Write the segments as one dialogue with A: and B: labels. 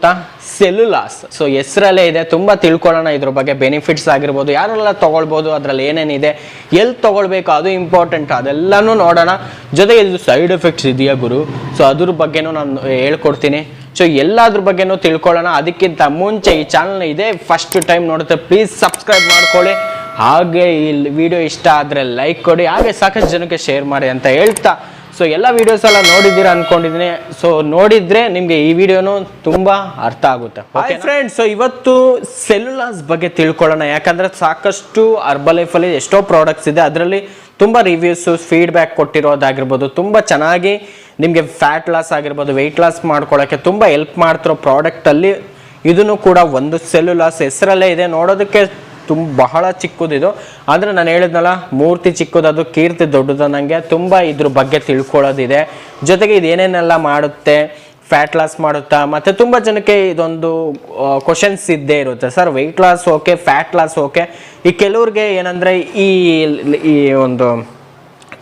A: ಗೊತ್ತಾ? ಸೆಲ್ಯುಲಾಸ್. ಸೊ ಹೆಸರಲ್ಲೇ ಇದೆ, ತುಂಬ ತಿಳ್ಕೊಳ್ಳೋಣ ಇದ್ರ ಬಗ್ಗೆ. ಬೆನಿಫಿಟ್ಸ್ ಆಗಿರ್ಬೋದು, ಯಾರೆಲ್ಲ ತೊಗೊಳ್ಬೋದು, ಅದರಲ್ಲಿ ಏನೇನಿದೆ, ಎಲ್ಲಿ ತೊಗೊಳ್ಬೇಕು, ಅದು ಇಂಪಾರ್ಟೆಂಟ್, ಅದೆಲ್ಲನೂ ನೋಡೋಣ. ಜೊತೆಗೆ ಇದು ಸೈಡ್ ಎಫೆಕ್ಟ್ಸ್ ಇದೆಯಾ ಗುರು, ಸೊ ಅದ್ರ ಬಗ್ಗೆನೂ ನಾನು ಹೇಳ್ಕೊಡ್ತೀನಿ. ಸೊ ಎಲ್ಲದ್ರ ಬಗ್ಗೆನೂ ತಿಳ್ಕೊಳ್ಳೋಣ. ಅದಕ್ಕಿಂತ ಮುಂಚೆ ಈ ಚಾನಲ್ನ ಇದೇ ಫಸ್ಟ್ ಟೈಮ್ ನೋಡುತ್ತೆ, ಪ್ಲೀಸ್ ಸಬ್ಸ್ಕ್ರೈಬ್ ಮಾಡ್ಕೊಳ್ಳಿ. ಹಾಗೆ ಈ ವಿಡಿಯೋ ಇಷ್ಟ ಆದರೆ ಲೈಕ್ ಕೊಡಿ, ಹಾಗೆ ಸಾಕಷ್ಟು ಜನಕ್ಕೆ ಶೇರ್ ಮಾಡಿ ಅಂತ ಹೇಳ್ತಾ, ಸೊ ಎಲ್ಲ ವೀಡಿಯೋಸ್ ಎಲ್ಲ ನೋಡಿದ್ದೀರಾ ಅನ್ಕೊಂಡಿದ್ದೀನಿ. ಸೊ ನೋಡಿದ್ರೆ ನಿಮಗೆ ಈ ವಿಡಿಯೋನು ತುಂಬ ಅರ್ಥ ಆಗುತ್ತೆ. ಓಕೆ ಫ್ರೆಂಡ್ಸ್, ಸೊ ಇವತ್ತು ಸೆಲ್ಯುಲಾಸ್ ಬಗ್ಗೆ ತಿಳ್ಕೊಳ್ಳೋಣ. ಯಾಕಂದರೆ ಸಾಕಷ್ಟು ಹರ್ಬಲೈಫಲ್ಲಿ ಎಷ್ಟೋ ಪ್ರಾಡಕ್ಟ್ಸ್ ಇದೆ, ಅದರಲ್ಲಿ ತುಂಬ ರಿವ್ಯೂಸು ಫೀಡ್ಬ್ಯಾಕ್ ಕೊಟ್ಟಿರೋದಾಗಿರ್ಬೋದು, ತುಂಬ ಚೆನ್ನಾಗಿ ನಿಮಗೆ ಫ್ಯಾಟ್ ಲಾಸ್ ಆಗಿರ್ಬೋದು, ವೆಯ್ಟ್ ಲಾಸ್ ಮಾಡ್ಕೊಳ್ಳೋಕ್ಕೆ ತುಂಬ ಹೆಲ್ಪ್ ಮಾಡ್ತಿರೋ ಪ್ರಾಡಕ್ಟಲ್ಲಿ ಇದನ್ನು ಕೂಡ ಒಂದು. ಸೆಲ್ಯುಲಾಸ್ ಹೆಸರಲ್ಲೇ ಇದೆ, ನೋಡೋದಕ್ಕೆ ಬಹಳ ಚಿಕ್ಕದಿದು, ಆದರೆ ನಾನು ಹೇಳಿದ್ನಲ್ಲ ಮೂರ್ತಿ ಚಿಕ್ಕದದು ಕೀರ್ತಿ ದೊಡ್ಡದು. ನನಗೆ ತುಂಬ ಇದ್ರ ಬಗ್ಗೆ ತಿಳ್ಕೊಳ್ಳೋದಿದೆ. ಜೊತೆಗೆ ಇದೇನೇನೆಲ್ಲ ಮಾಡುತ್ತೆ, ಫ್ಯಾಟ್ ಲಾಸ್ ಮಾಡುತ್ತಾ, ಮತ್ತು ತುಂಬ ಜನಕ್ಕೆ ಇದೊಂದು ಕ್ವಶನ್ಸ್ ಇದ್ದೇ ಇರುತ್ತೆ, sir weight loss okay, fat loss okay. ಈ ಕೆಲವ್ರಿಗೆ ಏನಂದರೆ ಈ ಒಂದು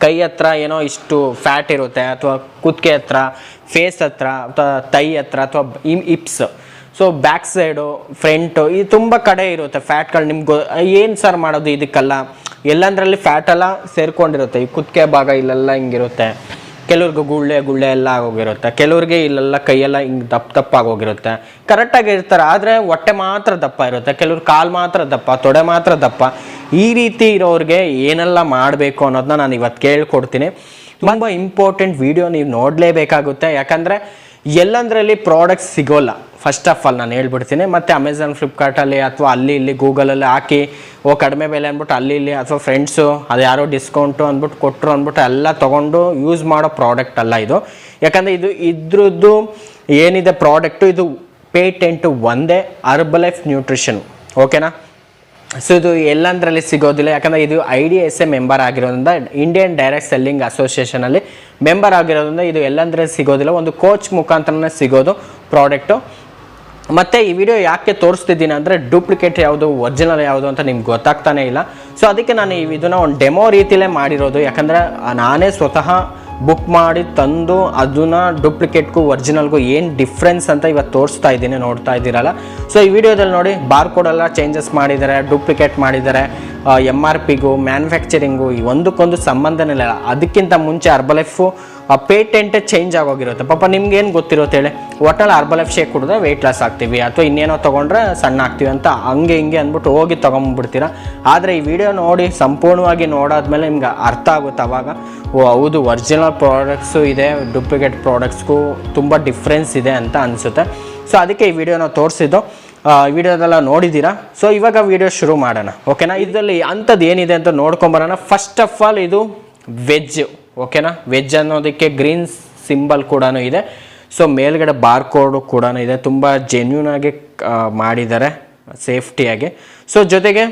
A: ಕೈ ಹತ್ರ ಏನೋ ಇಷ್ಟು ಫ್ಯಾಟ್ ಇರುತ್ತೆ, ಅಥವಾ ಕುತ್ತಿಗೆ ಹತ್ರ, ಫೇಸ್ ಹತ್ರ, ಅಥವಾ ತೈ ಹತ್ರ, ಅಥವಾ hips, so back side, front, ಈ ತುಂಬ ಕಡೆ ಇರುತ್ತೆ ಫ್ಯಾಟ್ಗಳು. ನಿಮ್ಗೆ ಏನು ಸರ್ ಮಾಡೋದು ಇದಕ್ಕೆಲ್ಲ? ಎಲ್ಲಂದ್ರಲ್ಲಿ ಫ್ಯಾಟೆಲ್ಲ ಸೇರ್ಕೊಂಡಿರುತ್ತೆ. ಈ ಕುತ್ತಿಗೆ ಭಾಗ ಇಲ್ಲೆಲ್ಲ ಹಿಂಗಿರುತ್ತೆ, ಕೆಲವ್ರಿಗೆ ಗುಳ್ಳೆ ಎಲ್ಲ ಆಗೋಗಿರುತ್ತೆ, ಕೆಲವ್ರಿಗೆ ಇಲ್ಲೆಲ್ಲ ಕೈಯೆಲ್ಲ ಹಿಂಗೆ ದಪ್ಪ ಆಗೋಗಿರುತ್ತೆ. ಕರೆಕ್ಟಾಗಿ ಇರ್ತಾರೆ, ಆದರೆ ಹೊಟ್ಟೆ ಮಾತ್ರ ದಪ್ಪ ಇರುತ್ತೆ, ಕೆಲವ್ರು ಕಾಲು ಮಾತ್ರ ದಪ್ಪ, ತೊಡೆ ಮಾತ್ರ ದಪ್ಪ. ಈ ರೀತಿ ಇರೋರಿಗೆ ಏನೆಲ್ಲ ಮಾಡಬೇಕು ಅನ್ನೋದನ್ನ ನಾನು ಇವತ್ತು ಕೇಳ್ಕೊಡ್ತೀನಿ. ತುಂಬ ಇಂಪಾರ್ಟೆಂಟ್ ವಿಡಿಯೋ, ನೀವು ನೋಡಲೇಬೇಕಾಗುತ್ತೆ. ಯಾಕಂದರೆ ಎಲ್ಲಂದ್ರಲ್ಲಿ ಪ್ರಾಡಕ್ಟ್ಸ್ ಸಿಗೋಲ್ಲ, ಫಸ್ಟ್ ಆಫ್ ಆಲ್ ನಾನು ಹೇಳ್ಬಿಡ್ತೀನಿ. ಮತ್ತು ಅಮೆಝಾನ್, ಫ್ಲಿಪ್ಕಾರ್ಟಲ್ಲಿ ಅಥವಾ ಅಲ್ಲಿ ಇಲ್ಲಿ ಗೂಗಲಲ್ಲಿ ಹಾಕಿ ಕಡಿಮೆ ಬೆಲೆ ಅಂದ್ಬಿಟ್ಟು ಅಲ್ಲಿ ಇಲ್ಲಿ, ಅಥವಾ ಫ್ರೆಂಡ್ಸು ಅದು ಯಾರೋ ಡಿಸ್ಕೌಂಟು ಅಂದ್ಬಿಟ್ಟು ಕೊಟ್ಟರು ಅಂದ್ಬಿಟ್ಟು ಎಲ್ಲ ತೊಗೊಂಡು ಯೂಸ್ ಮಾಡೋ ಪ್ರಾಡಕ್ಟ್ ಅಲ್ಲ ಇದು. ಯಾಕಂದರೆ ಇದ್ರದ್ದು ಏನಿದೆ ಪ್ರಾಡಕ್ಟು, ಇದು ಪೇಟೆಂಟು ಒಂದೇ, ಹರ್ಬಲೈಫ್ ನ್ಯೂಟ್ರಿಷನ್. ಓಕೆನಾ? ಸೊ ಇದು ಎಲ್ಲಂದ್ರಲ್ಲಿ ಸಿಗೋದಿಲ್ಲ, ಯಾಕಂದರೆ ಇದು IDSA ಮೆಂಬರ್ ಆಗಿರೋದ್ರಿಂದ, ಇಂಡಿಯನ್ ಡೈರೆಕ್ಟ್ ಸೆಲ್ಲಿಂಗ್ ಅಸೋಸಿಯೇಷನಲ್ಲಿ ಮೆಂಬರ್ ಆಗಿರೋದ್ರಿಂದ ಇದು ಎಲ್ಲಂದ್ರಲ್ಲಿ ಸಿಗೋದಿಲ್ಲ. ಒಂದು ಕೋಚ್ ಮುಖಾಂತರನೇ ಸಿಗೋದು ಪ್ರಾಡಕ್ಟು. ಮತ್ತು ಈ ವಿಡಿಯೋ ಯಾಕೆ ತೋರಿಸ್ತಿದ್ದೀನಿ ಅಂದರೆ, ಡೂಪ್ಲಿಕೇಟ್ ಯಾವುದು, ಒರಿಜಿನಲ್ ಯಾವುದು ಅಂತ ನಿಮ್ಗೆ ಗೊತ್ತಾಗ್ತಾನೆ ಇಲ್ಲ. ಸೊ ಅದಕ್ಕೆ ನಾನು ಇದನ್ನು ಒಂದು ಡೆಮೋ ರೀತಿಯಲ್ಲೇ ಮಾಡಿರೋದು. ಯಾಕಂದರೆ ನಾನೇ ಸ್ವತಃ ಬುಕ್ ಮಾಡಿ ತಂದು ಅದನ್ನು ಡೂಪ್ಲಿಕೇಟ್ಗೂ ಒರಿಜಿನಲ್ಗೂ ಏನು ಡಿಫ್ರೆನ್ಸ್ ಅಂತ ಇವತ್ತು ತೋರಿಸ್ತಾ ಇದ್ದೀನಿ, ನೋಡ್ತಾ ಇದ್ದೀರಲ್ಲ. ಸೊ ಈ ವಿಡಿಯೋದಲ್ಲಿ ನೋಡಿ, ಬಾರ್ಕೋಡೆಲ್ಲ ಚೇಂಜಸ್ ಮಾಡಿದ್ದಾರೆ, ಡೂಪ್ಲಿಕೇಟ್ ಮಾಡಿದ್ದಾರೆ, MRPಗೂ ಮ್ಯಾನುಫ್ಯಾಕ್ಚರಿಂಗು ಒಂದಕ್ಕೊಂದು ಸಂಬಂಧನೇ ಇಲ್ಲ. ಅದಕ್ಕಿಂತ ಮುಂಚೆ ಹರ್ಬಲೈಫು ಪೇಟೆಂಟೇ ಚೇಂಜ್ ಆಗೋಗಿರುತ್ತೆ. ಪಾಪ ನಿಮ್ಗೇನು ಗೊತ್ತಿರುತ್ತೆ ಹೇಳಿ, ಒಟ್ಟಲ್ಲಿ ಹರ್ಬಲೈಫ್ ಶೇಕ್ ಕುಡಿದ್ರೆ ವೆಯ್ಟ್ ಲಾಸ್ ಆಗ್ತೀವಿ, ಅಥವಾ ಇನ್ನೇನೋ ತೊಗೊಂಡ್ರೆ ಸಣ್ಣ ಆಗ್ತೀವಿ ಅಂತ ಹಂಗೆ ಹಿಂಗೆ ಅಂದ್ಬಿಟ್ಟು ಹೋಗಿ ತೊಗೊಂಡ್ಬಿಡ್ತೀರ. ಆದರೆ ಈ ವಿಡಿಯೋ ನೋಡಿ ಸಂಪೂರ್ಣವಾಗಿ ನೋಡಾದ್ಮೇಲೆ ನಿಮ್ಗೆ ಅರ್ಥ ಆಗುತ್ತೆ. ಅವಾಗ ಓ ಹೌದು, ಒರಿಜಿನಲ್ ಪ್ರಾಡಕ್ಟ್ಸು ಇದೆ, ಡೂಪ್ಲಿಕೇಟ್ ಪ್ರಾಡಕ್ಟ್ಸ್ಗೂ ತುಂಬ ಡಿಫ್ರೆನ್ಸ್ ಇದೆ ಅಂತ ಅನಿಸುತ್ತೆ. ಸೊ ಅದಕ್ಕೆ ಈ ವಿಡಿಯೋನ ತೋರಿಸಿದ್ದು. ವಿಡಿಯೋದೆಲ್ಲ ನೋಡಿದ್ದೀರಾ. ಸೊ ಇವಾಗ ವಿಡಿಯೋ ಶುರು ಮಾಡೋಣ. ಓಕೆನಾ? ಇದರಲ್ಲಿ ಅಂಥದ್ದು ಏನಿದೆ ಅಂತ ನೋಡ್ಕೊಂಬರೋಣ. ಫಸ್ಟ್ ಆಫ್ ಆಲ್ ಇದು ವೆಜ್. ಓಕೆನಾ? ವೆಜ್ ಅನ್ನೋದಕ್ಕೆ ಗ್ರೀನ್ ಸಿಂಬಲ್ ಕೂಡ ಇದೆ. ಸೊ ಮೇಲ್ಗಡೆ ಬಾರ್ಕೋಡು ಕೂಡ ಇದೆ, ತುಂಬ ಜೆನ್ಯೂನಾಗಿ ಮಾಡಿದ್ದಾರೆ, ಸೇಫ್ಟಿಯಾಗಿ. ಸೊ ಜೊತೆಗೆ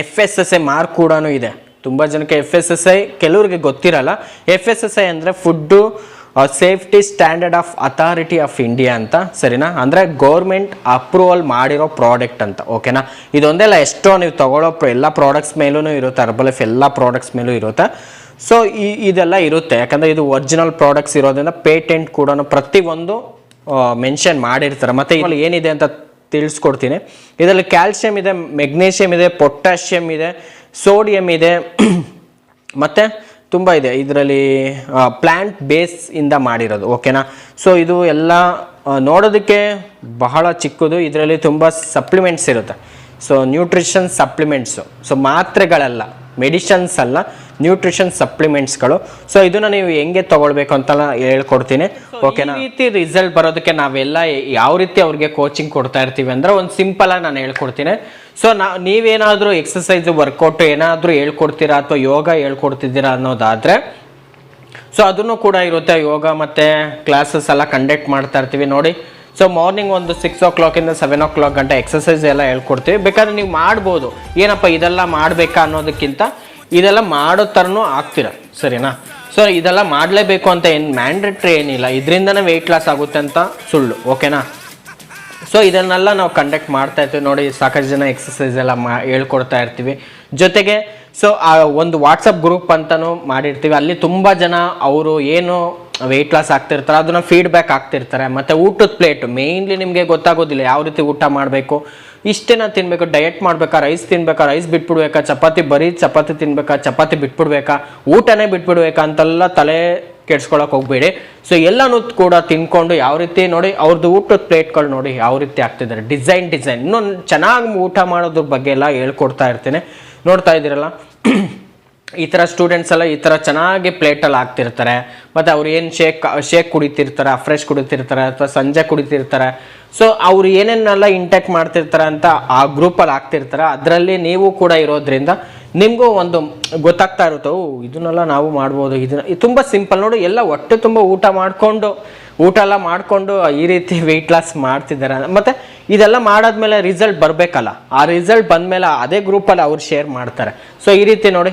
A: FSSAI ಮಾರ್ಕ್ ಕೂಡ ಇದೆ. ತುಂಬ ಜನಕ್ಕೆ FSSAI ಕೆಲವ್ರಿಗೆ ಗೊತ್ತಿರಲ್ಲ. FSSAI ಅಂದರೆ food safety standard of authority of India ಅಂತ, ಸರಿನಾ? ಅಂದರೆ ಗೌರ್ಮೆಂಟ್ ಅಪ್ರೂವಲ್ ಮಾಡಿರೋ ಪ್ರಾಡಕ್ಟ್ ಅಂತ. ಓಕೆನಾ? ಇದೊಂದೆಲ್ಲ ಎಷ್ಟೋ ನೀವು ತಗೊಳ್ಳೋ ಎಲ್ಲ ಪ್ರಾಡಕ್ಟ್ಸ್ ಮೇಲೂ ಇರುತ್ತೆ, ಹರ್ಬಲೈಫ್ ಎಲ್ಲ ಪ್ರಾಡಕ್ಟ್ಸ್ ಮೇಲೂ ಇರುತ್ತೆ. ಸೊ ಇದೆಲ್ಲ ಇರುತ್ತೆ, ಯಾಕಂದರೆ ಇದು ಒರಿಜಿನಲ್ ಪ್ರಾಡಕ್ಟ್ಸ್ ಇರೋದ್ರಿಂದ ಪೇಟೆಂಟ್ ಕೂಡ ಪ್ರತಿಯೊಂದು ಮೆನ್ಷನ್ ಮಾಡಿರ್ತಾರೆ. ಮತ್ತು ಇದರಲ್ಲಿ ಏನಿದೆ ಅಂತ ತಿಳಿಸ್ಕೊಡ್ತೀನಿ. ಇದರಲ್ಲಿ ಕ್ಯಾಲ್ಸಿಯಂ ಇದೆ, ಮೆಗ್ನೀಷಿಯಮ್ ಇದೆ, ಪೊಟ್ಯಾಷಿಯಮ್ ಇದೆ, ಸೋಡಿಯಂ ಇದೆ, ಮತ್ತು ತುಂಬ ಇದೆ. ಇದರಲ್ಲಿ ಪ್ಲ್ಯಾಂಟ್ ಬೇಸ್ ಇಂದ ಮಾಡಿರೋದು. ಓಕೆನಾ? ಸೊ ಇದು ಎಲ್ಲ ನೋಡೋದಕ್ಕೆ ಬಹಳ ಚಿಕ್ಕದು. ಇದರಲ್ಲಿ ತುಂಬ ಸಪ್ಲಿಮೆಂಟ್ಸ್ ಇರುತ್ತೆ. ಸೊ ನ್ಯೂಟ್ರಿಷನ್ ಸಪ್ಲಿಮೆಂಟ್ಸು, ಸೊ ಮಾತ್ರೆಗಳಲ್ಲ, ಮೆಡಿಷನ್ಸ್ ಅಲ್ಲ, ನ್ಯೂಟ್ರಿಷನ್ ಸಪ್ಲಿಮೆಂಟ್ಸ್ಗಳು. ಸೊ ಇದನ್ನು ನೀವು ಹೆಂಗೆ ತೊಗೊಳ್ಬೇಕು ಅಂತೆಲ್ಲ ಹೇಳ್ಕೊಡ್ತೀನಿ. ಓಕೆನಾ? ಈ ರೀತಿ ರಿಸಲ್ಟ್ ಬರೋದಕ್ಕೆ ನಾವೆಲ್ಲ ಯಾವ ರೀತಿ ಅವ್ರಿಗೆ ಕೋಚಿಂಗ್ ಕೊಡ್ತಾ ಇರ್ತೀವಿ ಅಂದರೆ, ಒಂದು ಸಿಂಪಲಾಗಿ ನಾನು ಹೇಳ್ಕೊಡ್ತೀನಿ. ಸೊ ನೀವೇನಾದರೂ ಎಕ್ಸಸೈಸ್, ವರ್ಕೌಟ್ ಏನಾದರೂ ಹೇಳ್ಕೊಡ್ತೀರಾ, ಅಥವಾ ಯೋಗ ಹೇಳ್ಕೊಡ್ತಿದ್ದೀರಾ ಅನ್ನೋದಾದರೆ, ಸೊ ಅದನ್ನು ಕೂಡ ಇರುತ್ತೆ. ಯೋಗ ಮತ್ತು ಕ್ಲಾಸಸ್ ಎಲ್ಲ ಕಂಡಕ್ಟ್ ಮಾಡ್ತಾ ಇರ್ತೀವಿ ನೋಡಿ. ಸೊ ಮಾರ್ನಿಂಗ್ ಒಂದು 6 o'clock ಇಂದ 7 o'clock ಗಂಟೆ ಎಕ್ಸಸೈಸ್ ಎಲ್ಲ ಹೇಳ್ಕೊಡ್ತೀವಿ. ಬೇಕಾದ್ರೆ ನೀವು ಮಾಡ್ಬೋದು. ಏನಪ್ಪ ಇದೆಲ್ಲ ಮಾಡಬೇಕಾ ಅನ್ನೋದಕ್ಕಿಂತ ಇದೆಲ್ಲ ಮಾಡೋ ಥರನೂ ಆಗ್ತೀರ, ಸರಿನಾ? ಸೊ ಇದೆಲ್ಲ ಮಾಡಲೇಬೇಕು ಅಂತ ಏನು ಮ್ಯಾಂಡೇಟ್ರಿ ಏನಿಲ್ಲ, ಇದರಿಂದನೇ ವೆಯ್ಟ್ ಲಾಸ್ ಆಗುತ್ತೆ ಅಂತ ಸುಳ್ಳು. ಓಕೆನಾ? ಸೊ ಇದನ್ನೆಲ್ಲ ನಾವು ಕಂಡಕ್ಟ್ ಮಾಡ್ತಾ ಇರ್ತೀವಿ ನೋಡಿ. ಸಾಕಷ್ಟು ಜನ ಎಕ್ಸಸೈಸ್ ಎಲ್ಲ ಹೇಳ್ಕೊಡ್ತಾ ಇರ್ತೀವಿ. ಜೊತೆಗೆ ಸೊ ಆ ಒಂದು ವಾಟ್ಸಪ್ ಗ್ರೂಪ್ ಅಂತಲೂ ಮಾಡಿರ್ತೀವಿ. ಅಲ್ಲಿ ತುಂಬ ಜನ ಅವರು ಏನು ವೆಯ್ಟ್ ಲಾಸ್ ಆಗ್ತಿರ್ತಾರೆ ಅದನ್ನ ಫೀಡ್ಬ್ಯಾಕ್ ಆಗ್ತಿರ್ತಾರೆ. ಮತ್ತು ಊಟದ ಪ್ಲೇಟ್ ಮೇಯ್ನ್ಲಿ ನಿಮಗೆ ಗೊತ್ತಾಗೋದಿಲ್ಲ ಯಾವ ರೀತಿ ಊಟ ಮಾಡಬೇಕು, ಇಷ್ಟೇನ ತಿನ್ಬೇಕು, ಡಯಟ್ ಮಾಡ್ಬೇಕಾ, ರೈಸ್ ತಿನ್ಬೇಕಾ, ರೈಸ್ ಬಿಟ್ಬಿಡ್ಬೇಕಾ, ಚಪಾತಿ ಬರೀ ಚಪಾತಿ ತಿನ್ಬೇಕಾ, ಚಪಾತಿ ಬಿಟ್ಬಿಡ್ಬೇಕಾ, ಊಟನೇ ಬಿಟ್ಬಿಡ್ಬೇಕಾ ಅಂತೆಲ್ಲ ತಲೆ ಕೆಡ್ಸ್ಕೊಳಕ್ ಹೋಗ್ಬೇಡಿ. ಸೊ ಎಲ್ಲನೂ ಕೂಡ ತಿನ್ಕೊಂಡು ಯಾವ ರೀತಿ ನೋಡಿ ಅವ್ರದ್ದು ಊಟದ ಪ್ಲೇಟ್ಗಳು ನೋಡಿ ಯಾವ ರೀತಿ ಆಗ್ತಿದ್ದಾರೆ, ಡಿಸೈನ್ ಇನ್ನೊಂದು ಚೆನ್ನಾಗಿ ಊಟ ಮಾಡೋದ್ರ ಬಗ್ಗೆ ಎಲ್ಲ ಹೇಳ್ಕೊಡ್ತಾ ಇರ್ತೇನೆ. ನೋಡ್ತಾ ಇದ್ದೀರಲ್ಲ ಈ ಥರ ಸ್ಟೂಡೆಂಟ್ಸ್ ಎಲ್ಲ ಈ ಥರ ಚೆನ್ನಾಗಿ ಪ್ಲೇಟಲ್ಲಿ ಹಾಕ್ತಿರ್ತಾರೆ. ಮತ್ತು ಅವ್ರು ಏನು ಶೇಕ್ ಕುಡಿತಿರ್ತಾರೆ, ಫ್ರೆಶ್ ಕುಡಿತಿರ್ತಾರೆ ಅಥವಾ ಸಂಜೆ ಕುಡಿತಿರ್ತಾರೆ. ಸೊ ಅವ್ರು ಏನೇನೆಲ್ಲ ಇಂಟೇಕ್ ಮಾಡ್ತಿರ್ತಾರೆ ಅಂತ ಆ ಗ್ರೂಪಲ್ಲಿ ಹಾಕ್ತಿರ್ತಾರೆ. ಅದರಲ್ಲಿ ನೀವು ಕೂಡ ಇರೋದ್ರಿಂದ ನಿಮಗೂ ಒಂದು ಗೊತ್ತಾಗ್ತಾ ಇರುತ್ತೆ, ಇದನ್ನೆಲ್ಲ ನಾವು ಮಾಡ್ಬೋದು, ಇದನ್ನ ತುಂಬ ಸಿಂಪಲ್ ನೋಡಿ. ಎಲ್ಲ ಹೊಟ್ಟೆ ತುಂಬ ಊಟ ಎಲ್ಲ ಮಾಡಿಕೊಂಡು ಈ ರೀತಿ ವೆಯ್ಟ್ ಲಾಸ್ ಮಾಡ್ತಿದ್ದಾರೆ. ಮತ್ತು ಇದೆಲ್ಲ ಮಾಡಾದ್ಮೇಲೆ ರಿಸಲ್ಟ್ ಬರಬೇಕಲ್ಲ, ಆ ರಿಸಲ್ಟ್ ಬಂದಮೇಲೆ ಅದೇ ಗ್ರೂಪಲ್ಲಿ ಅವ್ರು ಶೇರ್ ಮಾಡ್ತಾರೆ. ಸೊ ಈ ರೀತಿ ನೋಡಿ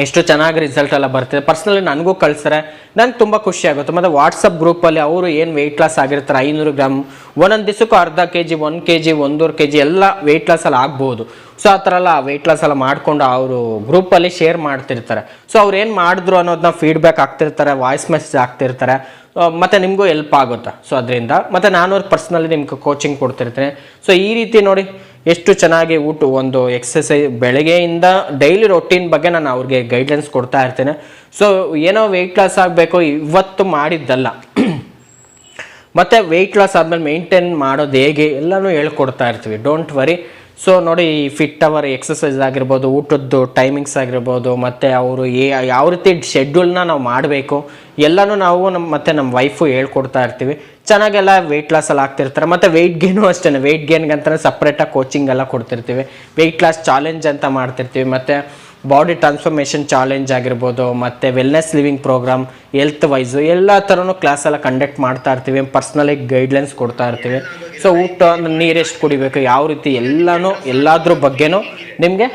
A: ಎಷ್ಟು ಚೆನ್ನಾಗಿ ರಿಸಲ್ಟ್ ಎಲ್ಲ ಬರ್ತಿದೆ. ಪರ್ಸ್ನಲಿ ನನಗೂ ಕಳಿಸ್ತಾರೆ, ನನಗೆ ತುಂಬ ಖುಷಿ ಆಗುತ್ತೆ. ಮತ್ತು ವಾಟ್ಸಪ್ ಗ್ರೂಪಲ್ಲಿ ಅವರು ಏನು ವೆಯ್ಟ್ ಲಾಸ್ ಆಗಿರ್ತಾರೆ 500 ಗ್ರಾಮ್ ಒಂದೊಂದು ದಿವಸಕ್ಕೂ ಅರ್ಧ kg 1 kg 1.5 kg ಎಲ್ಲ ವೆಯ್ಟ್ ಲಾಸಲ್ಲಿ ಆಗ್ಬೋದು. ಸೊ ಆ ಥರ ಎಲ್ಲ ವೆಯ್ಟ್ ಲಾಸ್ ಎಲ್ಲ ಮಾಡಿಕೊಂಡು ಅವರು ಗ್ರೂಪಲ್ಲಿ ಶೇರ್ ಮಾಡ್ತಿರ್ತಾರೆ. ಸೊ ಅವ್ರು ಏನು ಮಾಡಿದ್ರು ಅನ್ನೋದನ್ನ ಫೀಡ್ಬ್ಯಾಕ್ ಆಗ್ತಿರ್ತಾರೆ, ವಾಯ್ಸ್ ಮೆಸೇಜ್ ಆಗ್ತಿರ್ತಾರೆ. ಮತ್ತು ನಿಮಗೂ ಹೆಲ್ಪ್ ಆಗುತ್ತೆ. ಸೊ ಅದರಿಂದ ಮತ್ತು ನಾನು ಪರ್ಸ್ನಲಿ ನಿಮ್ಗೆ ಕೋಚಿಂಗ್ ಕೊಡ್ತಿರ್ತೇನೆ. ಸೊ ಈ ರೀತಿ ನೋಡಿ ಎಷ್ಟು ಚೆನ್ನಾಗಿ ಒಂದು ಎಕ್ಸಸೈಸ್ ಬೆಳಗ್ಗೆಯಿಂದ ಡೈಲಿ ರೊಟೀನ್ ಬಗ್ಗೆ ನಾನು ಅವ್ರಿಗೆ ಗೈಡ್ಲೈನ್ಸ್ ಕೊಡ್ತಾ ಇರ್ತೇನೆ. ಸೊ ಏನೋ ವೆಯ್ಟ್ ಲಾಸ್ ಆಗಬೇಕು ಇವತ್ತು ಮಾಡಿದ್ದಲ್ಲ, ಮತ್ತು ವೆಯ್ಟ್ ಲಾಸ್ ಆದಮೇಲೆ ಮೇಂಟೈನ್ ಮಾಡೋದು ಹೇಗೆ ಎಲ್ಲನೂ ಹೇಳ್ಕೊಡ್ತಾ ಇರ್ತೀವಿ, ಡೋಂಟ್ ವರಿ. ಸೊ ನೋಡಿ ಈ ಫಿಟ್ ಅವರ್ ಎಕ್ಸಸೈಸ್ ಆಗಿರ್ಬೋದು, ಊಟದ್ದು ಟೈಮಿಂಗ್ಸ್ ಆಗಿರ್ಬೋದು, ಮತ್ತು ಅವರು ಯಾವ ರೀತಿ ಶೆಡ್ಯೂಲ್ನ ನಾವು ಮಾಡಬೇಕು ಎಲ್ಲನೂ ನಾವು ನಮ್ಮ ವೈಫು ಹೇಳ್ಕೊಡ್ತಾ ಇರ್ತೀವಿ. ಚೆನ್ನಾಗೆಲ್ಲ ವೆಯ್ಟ್ ಲಾಸ್ ಎಲ್ಲ ಆಗ್ತಿರ್ತಾರೆ. ಮತ್ತು ವೆಯ್ಟ್ ಗೇನು ಅಷ್ಟೇ, ವೆಯ್ಟ್ ಗೇನ್ಗಂತ ಸಪ್ರೇಟಾಗಿ ಕೋಚಿಂಗ್ ಎಲ್ಲ ಕೊಡ್ತಿರ್ತೀವಿ. ವೆಯ್ಟ್ ಲಾಸ್ ಚಾಲೆಂಜ್ ಅಂತ ಮಾಡ್ತಿರ್ತೀವಿ. ಮತ್ತು ಬಾಡಿ ಟ್ರಾನ್ಸ್ಫಾರ್ಮೇಷನ್ ಚಾಲೆಂಜ್ ಆಗಿರ್ಬೋದು, ಮತ್ತು wellness living programme, health wise ಎಲ್ಲ ಥರನೂ ಕ್ಲಾಸ್ ಎಲ್ಲ ಕಂಡಕ್ಟ್ ಮಾಡ್ತಾ ಇರ್ತೀವಿ. ಪರ್ಸ್ನಲಿ ಗೈಡ್ಲೈನ್ಸ್ ಕೊಡ್ತಾ ಇರ್ತೀವಿ. ಸೊ ಊಟ ನೀರೆಷ್ಟು ಕುಡಿಬೇಕು, ಯಾವ ರೀತಿ ಎಲ್ಲದ್ರ ಬಗ್ಗೆನೂ ನಿಮಗೆ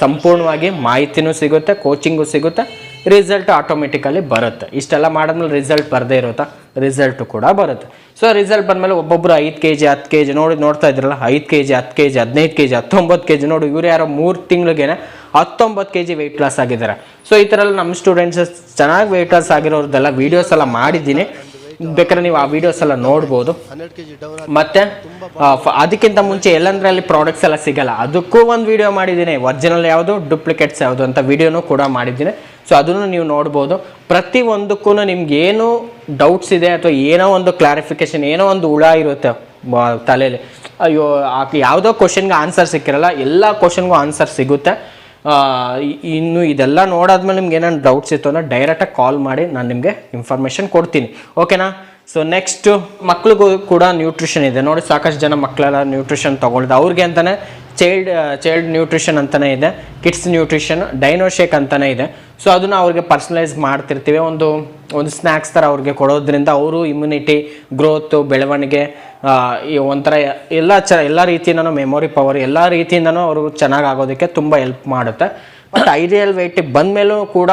A: ಸಂಪೂರ್ಣವಾಗಿ ಮಾಹಿತಿನೂ ಸಿಗುತ್ತೆ, ಕೋಚಿಂಗು ಸಿಗುತ್ತೆ, ರಿಸಲ್ಟ್ ಆಟೋಮೆಟಿಕಲಿ ಬರುತ್ತೆ. ಇಷ್ಟೆಲ್ಲ ಮಾಡಿದ್ಮೇಲೆ ರಿಸಲ್ಟ್ ಬರದೇ ಇರುತ್ತಾ, ರಿಸಲ್ಟು ಕೂಡ ಬರುತ್ತೆ. ಸೊ ರಿಸಲ್ಟ್ ಬಂದಮೇಲೆ ಒಬ್ಬೊಬ್ಬರು 5 kg 10 kg ನೋಡ್ತಾ ಇದ್ರಲ್ಲ, 5 kg 10 kg 15 kg 19 kg ನೋಡಿ, ಇವ್ರು ಯಾರೋ 3 ತಿಂಗಳಿಗೇನೆ 19 kg ವೆಯ್ಟ್ ಲಾಸ್ ಆಗಿದ್ದಾರೆ. ಸೊ ಈ ಥರ ಎಲ್ಲ ನಮ್ಮ ಸ್ಟೂಡೆಂಟ್ಸ್ ಚೆನ್ನಾಗಿ ವೆಯ್ಟ್ ಲಾಸ್ ಆಗಿರೋರ್ದೆಲ್ಲ ವೀಡಿಯೋಸ್ ಎಲ್ಲ ಮಾಡಿದ್ದೀನಿ, ಬೇಕಾದ್ರೆ ನೀವು ಆ ವಿಡಿಯೋಸ್ ಎಲ್ಲ ನೋಡ್ಬೋದು. ಮತ್ತೆ ಅದಕ್ಕಿಂತ ಮುಂಚೆ ಎಲ್ಲಂದ್ರಲ್ಲಿ ಪ್ರಾಡಕ್ಟ್ಸ್ ಎಲ್ಲ ಸಿಗಲ್ಲ, ಅದಕ್ಕೂ ಒಂದು ವಿಡಿಯೋ ಮಾಡಿದ್ದೀನಿ, ಒರಿಜಿನಲ್ ಯಾವುದು ಡೂಪ್ಲಿಕೇಟ್ಸ್ ಯಾವುದು ಅಂತ ವಿಡಿಯೋನೂ ಕೂಡ ಮಾಡಿದ್ದೀನಿ. ಸೊ ಅದನ್ನು ನೀವು ನೋಡ್ಬೋದು. ಪ್ರತಿಯೊಂದಕ್ಕೂ ನಿಮ್ಗೆ ಏನು ಡೌಟ್ಸ್ ಇದೆ ಅಥವಾ ಏನೋ ಒಂದು ಕ್ಲಾರಿಫಿಕೇಶನ್, ಏನೋ ಒಂದು ಹುಳ ಇರುತ್ತೆ ತಲೆಯಲ್ಲಿ, ಅಯ್ಯೋ ಯಾವುದೋ ಕ್ವಶನ್ಗೆ ಆನ್ಸರ್ ಸಿಕ್ಕಿರಲ್ಲ, ಎಲ್ಲ ಕ್ವಶನ್ಗೂ ಆನ್ಸರ್ ಸಿಗುತ್ತೆ. ಇನ್ನು ಇದೆಲ್ಲ ನೋಡಾದ್ಮೇಲೆ ನಿಮ್ಗೆ ಏನಾದ್ರು ಡೌಟ್ಸ್ ಇತ್ತು ಅಂದರೆ ಡೈರೆಕ್ಟಾಗಿ ಕಾಲ್ ಮಾಡಿ ನಾನು ನಿಮಗೆ ಇನ್ಫಾರ್ಮೇಷನ್ ಕೊಡ್ತೀನಿ, ಓಕೆನಾ. ಸೊ ನೆಕ್ಸ್ಟು ಮಕ್ಳಿಗೂ ಕೂಡ ನ್ಯೂಟ್ರಿಷನ್ ಇದೆ ನೋಡಿ, ಸಾಕಷ್ಟು ಜನ ಮಕ್ಕಳೆಲ್ಲ ನ್ಯೂಟ್ರಿಷನ್ ತೊಗೊಳ್ದು, ಅವ್ರಿಗೆ ಅಂತಲೇ ಚೈಲ್ಡ್ ನ್ಯೂಟ್ರಿಷನ್ ಅಂತಲೇ ಇದೆ, ಕಿಡ್ಸ್ ನ್ಯೂಟ್ರಿಷನ್, ಡೈನೋ ಶೇಕ್ ಅಂತಲೇ ಇದೆ. ಸೊ ಅದನ್ನು ಅವ್ರಿಗೆ ಪರ್ಸನಲೈಸ್ ಮಾಡ್ತಿರ್ತೀವಿ, ಒಂದು ಸ್ನ್ಯಾಕ್ಸ್ ಥರ ಅವ್ರಿಗೆ ಕೊಡೋದ್ರಿಂದ ಅವರು ಇಮ್ಯುನಿಟಿ, ಗ್ರೋತು, ಬೆಳವಣಿಗೆ, ಈ ಒಂಥರ ಎಲ್ಲ ರೀತಿಯಿಂದನೂ ಮೆಮೊರಿ ಪವರ್ ಎಲ್ಲ ರೀತಿಯಿಂದನೂ ಅವರು ಚೆನ್ನಾಗಿ ಆಗೋದಕ್ಕೆ ತುಂಬ ಹೆಲ್ಪ್ ಮಾಡುತ್ತೆ. ಮತ್ತು ಐಡಿಯಲ್ ವೆಯ್ಟಿಗೆ ಬಂದಮೇಲೂ ಕೂಡ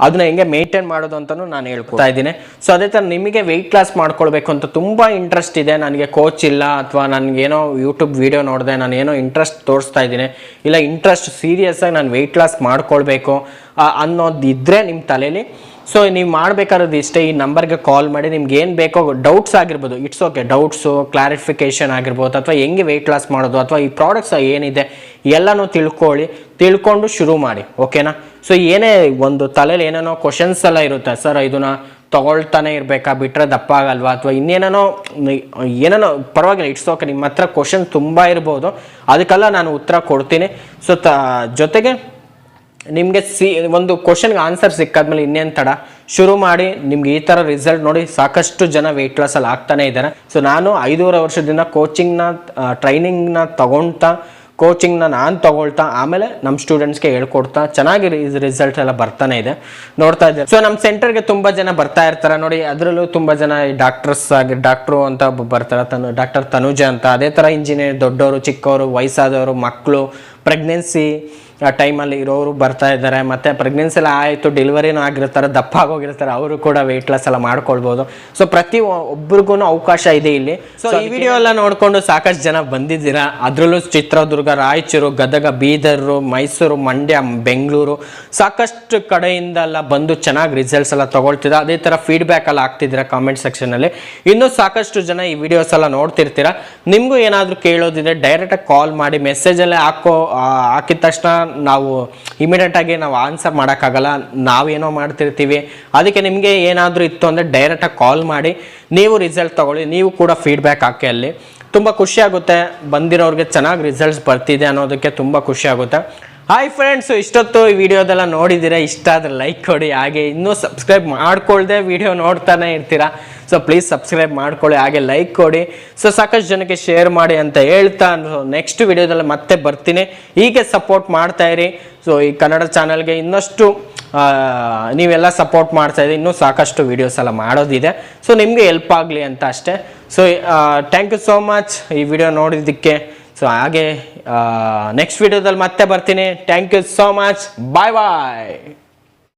A: ಅದನ್ನ ಹೆಂಗೆ ಮೇಂಟೈನ್ ಮಾಡೋದು ಅಂತಲೂ ನಾನು ಹೇಳ್ಕೊಡ್ತಾ ಇದ್ದೀನಿ. ಸೊ ಅದೇ ಥರ ನಿಮಗೆ ವೆಯ್ಟ್ ಲಾಸ್ ಮಾಡ್ಕೊಳ್ಬೇಕು ಅಂತ ತುಂಬ ಇಂಟ್ರೆಸ್ಟ್ ಇದೆ, ನನಗೆ ಕೋಚ್ ಇಲ್ಲ ಅಥವಾ ನನಗೇನೋ ಯೂಟ್ಯೂಬ್ ವೀಡಿಯೋ ನೋಡಿದೆ ನಾನು ಏನೋ ಇಂಟ್ರೆಸ್ಟ್ ತೋರಿಸ್ತಾ ಇದ್ದೀನಿ, ಇಲ್ಲ ಇಂಟ್ರೆಸ್ಟ್ ಸೀರಿಯಸ್ಸಾಗಿ ನಾನು ವೆಯ್ಟ್ ಲಾಸ್ ಮಾಡ್ಕೊಳ್ಬೇಕು ಅನ್ನೋದಿದ್ದರೆ ನಿಮ್ಮ ತಲೆಯಲ್ಲಿ, ಸೊ ನೀವು ಮಾಡಬೇಕಾದ್ರದ್ದು ಇಷ್ಟೇ, ಈ ನಂಬರ್ಗೆ ಕಾಲ್ ಮಾಡಿ ನಿಮ್ಗೆ ಏನು ಬೇಕೋ ಡೌಟ್ಸ್ ಆಗಿರ್ಬೋದು, ಇಟ್ಸ್ ಓಕೆ, ಡೌಟ್ಸು ಕ್ಲಾರಿಫಿಕೇಷನ್ ಆಗಿರ್ಬೋದು, ಅಥವಾ ಹೆಂಗೆ ವೆಯ್ಟ್ ಲಾಸ್ ಮಾಡೋದು ಅಥವಾ ಈ ಪ್ರಾಡಕ್ಟ್ಸ್ ಏನಿದೆ ಎಲ್ಲನೂ ತಿಳ್ಕೊಂಡು ಶುರು ಮಾಡಿ, ಓಕೆನಾ. ಸೊ ಏನೇ ಒಂದು ತಲೆಯಲ್ಲಿ ಏನೇನೋ ಕ್ವಶನ್ಸ್ ಎಲ್ಲ ಇರುತ್ತೆ, ಸರ್ ಇದನ್ನ ತೊಗೊಳ್ತಾನೆ ಇರಬೇಕಾ, ಬಿಟ್ಟರೆ ದಪ್ಪ ಆಗಲ್ವಾ, ಅಥವಾ ಏನೇನೋ ಪರವಾಗಿಲ್ಲ, ಇಟ್ಸ್ ಓಕೆ, ನಿಮ್ಮ ಹತ್ರ ಕ್ವಶನ್ ತುಂಬ ಇರ್ಬೋದು, ಅದಕ್ಕೆಲ್ಲ ನಾನು ಉತ್ತರ ಕೊಡ್ತೀನಿ. ಸೊ ಜೊತೆಗೆ ನಿಮಗೆ ಒಂದು ಕ್ವಶನ್ಗೆ ಆನ್ಸರ್ ಸಿಕ್ಕಾದ್ಮೇಲೆ ಇನ್ನೇನು ತಡ, ಶುರು ಮಾಡಿ. ನಿಮ್ಗೆ ಈ ಥರ ರಿಸಲ್ಟ್ ನೋಡಿ ಸಾಕಷ್ಟು ಜನ ವೆಯ್ಟ್ ಲಾಸಲ್ಲಿ ಆಗ್ತಾನೆ ಇದ್ದಾರೆ. ಸೊ ನಾನು 5.5 ವರ್ಷದಿಂದ ಟ್ರೈನಿಂಗ್ನ ತಗೊಳ್ತಾ, ಕೋಚಿಂಗ್ನ ನಾನು ತಗೊಳ್ತಾ, ಆಮೇಲೆ ನಮ್ಮ ಸ್ಟೂಡೆಂಟ್ಸ್ಗೆ ಹೇಳ್ಕೊಡ್ತಾ ಚೆನ್ನಾಗಿ ರಿಸಲ್ಟ್ ಎಲ್ಲ ಬರ್ತಾನೆ ಇದೆ, ನೋಡ್ತಾ ಇದ್ದಾರೆ. ಸೊ ನಮ್ಮ ಸೆಂಟರ್ಗೆ ತುಂಬ ಜನ ಬರ್ತಾ ಇರ್ತಾರೆ ನೋಡಿ, ಅದರಲ್ಲೂ ತುಂಬ ಜನ ಡಾಕ್ಟ್ರು ಅಂತ ಬರ್ತಾರೆ, ಡಾಕ್ಟರ್ ತನುಜ ಅಂತ, ಅದೇ ಥರ ಇಂಜಿನಿಯರ್, ದೊಡ್ಡವರು, ಚಿಕ್ಕವರು, ವಯಸ್ಸಾದವರು, ಮಕ್ಕಳು, ಪ್ರೆಗ್ನೆನ್ಸಿ, ಟೈಮಲ್ಲಿ ಇರೋರು ಬರ್ತಾ ಇದ್ದಾರೆ, ಮತ್ತು ಪ್ರೆಗ್ನೆನ್ಸಿ ಎಲ್ಲ ಆಯಿತು, ಡೆಲಿವರಿನೂ ಆಗಿರ್ತಾರೆ, ದಪ್ಪ ಆಗೋಗಿರ್ತಾರೆ, ಅವರು ಕೂಡ ವೆಯ್ಟ್ ಲಾಸ್ ಎಲ್ಲ ಮಾಡ್ಕೊಳ್ಬೋದು. ಸೊ ಪ್ರತಿ ಒಬ್ರಿಗೂ ಅವಕಾಶ ಇದೆ ಇಲ್ಲಿ. ಸೊ ಈ ವಿಡಿಯೋ ಎಲ್ಲ ನೋಡಿಕೊಂಡು ಸಾಕಷ್ಟು ಜನ ಬಂದಿದ್ದೀರಾ. ಅದರಲ್ಲೂ ಚಿತ್ರದುರ್ಗ, ರಾಯಚೂರು, ಗದಗ, ಬೀದರು, ಮೈಸೂರು, ಮಂಡ್ಯ, ಬೆಂಗಳೂರು ಸಾಕಷ್ಟು ಕಡೆಯಿಂದ ಎಲ್ಲ ಬಂದು ಚೆನ್ನಾಗಿ ರಿಸಲ್ಟ್ಸ್ ಎಲ್ಲ ತೊಗೊಳ್ತೀರಾ. ಅದೇ ಥರ ಫೀಡ್ಬ್ಯಾಕ್ ಎಲ್ಲ ಆಗ್ತಿದ್ದೀರಾ ಕಾಮೆಂಟ್ ಸೆಕ್ಷನಲ್ಲಿ. ಇನ್ನೂ ಸಾಕಷ್ಟು ಜನ ಈ ವಿಡಿಯೋಸ್ ಎಲ್ಲ ನೋಡ್ತಿರ್ತೀರಾ. ನಿಮಗೂ ಏನಾದರೂ ಕೇಳೋದಿದೆ ಡೈರೆಕ್ಟಾಗಿ ಕಾಲ್ ಮಾಡಿ, ಮೆಸೇಜಲ್ಲೇ ಹಾಕಿದ ತಕ್ಷಣ ನಾವು ಇಮಿಡಿಯೇಟಾಗಿ ನಾವು ಆನ್ಸರ್ ಮಾಡೋಕ್ಕಾಗಲ್ಲ, ನಾವೇನೋ ಮಾಡ್ತಿರ್ತೀವಿ. ಅದಕ್ಕೆ ನಿಮಗೆ ಏನಾದರೂ ಇತ್ತು ಅಂದರೆ ಡೈರೆಕ್ಟಾಗಿ ಕಾಲ್ ಮಾಡಿ ನೀವು ರಿಸಲ್ಟ್ ತೊಗೊಳ್ಳಿ, ನೀವು ಕೂಡ ಫೀಡ್ಬ್ಯಾಕ್ ಹಾಕಿ. ಅಲ್ಲಿ ತುಂಬ ಖುಷಿಯಾಗುತ್ತೆ, ಬಂದಿರೋರಿಗೆ ಚೆನ್ನಾಗಿ ರಿಸಲ್ಟ್ಸ್ ಬರ್ತಿದೆ ಅನ್ನೋದಕ್ಕೆ ತುಂಬ ಖುಷಿಯಾಗುತ್ತೆ. ಹಾಯ್ ಫ್ರೆಂಡ್ಸ್, ಇಷ್ಟೊತ್ತು ಈ ವಿಡಿಯೋದೆಲ್ಲ ನೋಡಿದ್ದೀರಾ, ಇಷ್ಟ ಆದರೆ ಲೈಕ್ ಕೊಡಿ. ಹಾಗೆ ಇನ್ನೂ ಸಬ್ಸ್ಕ್ರೈಬ್ ಮಾಡ್ಕೊಳ್ದೆ ವಿಡಿಯೋ ನೋಡ್ತಾನೆ ಇರ್ತೀರಾ. ಸೊ ಪ್ಲೀಸ್ ಸಬ್ಸ್ಕ್ರೈಬ್ ಮಾಡ್ಕೊಳ್ಳಿ, ಹಾಗೆ ಲೈಕ್ ಕೊಡಿ. ಸೊ ಸಾಕಷ್ಟು ಜನಕ್ಕೆ ಶೇರ್ ಮಾಡಿ ಅಂತ ಹೇಳ್ತಾ ನೆಕ್ಸ್ಟ್ ವಿಡಿಯೋದಲ್ಲಿ ಮತ್ತೆ ಬರ್ತೀನಿ. ಹೀಗೆ ಸಪೋರ್ಟ್ ಮಾಡ್ತಾ ಇರಿ. ಸೊ ಈ ಕನ್ನಡ ಚಾನಲ್ಗೆ ಇನ್ನಷ್ಟು ನೀವೆಲ್ಲ ಸಪೋರ್ಟ್ ಮಾಡ್ತಾ ಇದ್ದೀವಿ. ಇನ್ನೂ ಸಾಕಷ್ಟು ವಿಡಿಯೋಸ್ ಎಲ್ಲ ಮಾಡೋದಿದೆ. ಸೊ ನಿಮಗೆ ಹೆಲ್ಪ್ ಆಗಲಿ ಅಂತ ಅಷ್ಟೇ. So thank you so much ಈ ವಿಡಿಯೋ ನೋಡಿದ್ದಕ್ಕೆ. ಸೊ ಹಾಗೆ ನೆಕ್ಸ್ಟ್ ವಿಡಿಯೋದಲ್ಲಿ ಮತ್ತೆ ಬರ್ತೀನಿ. Thank you so much. Bye bye.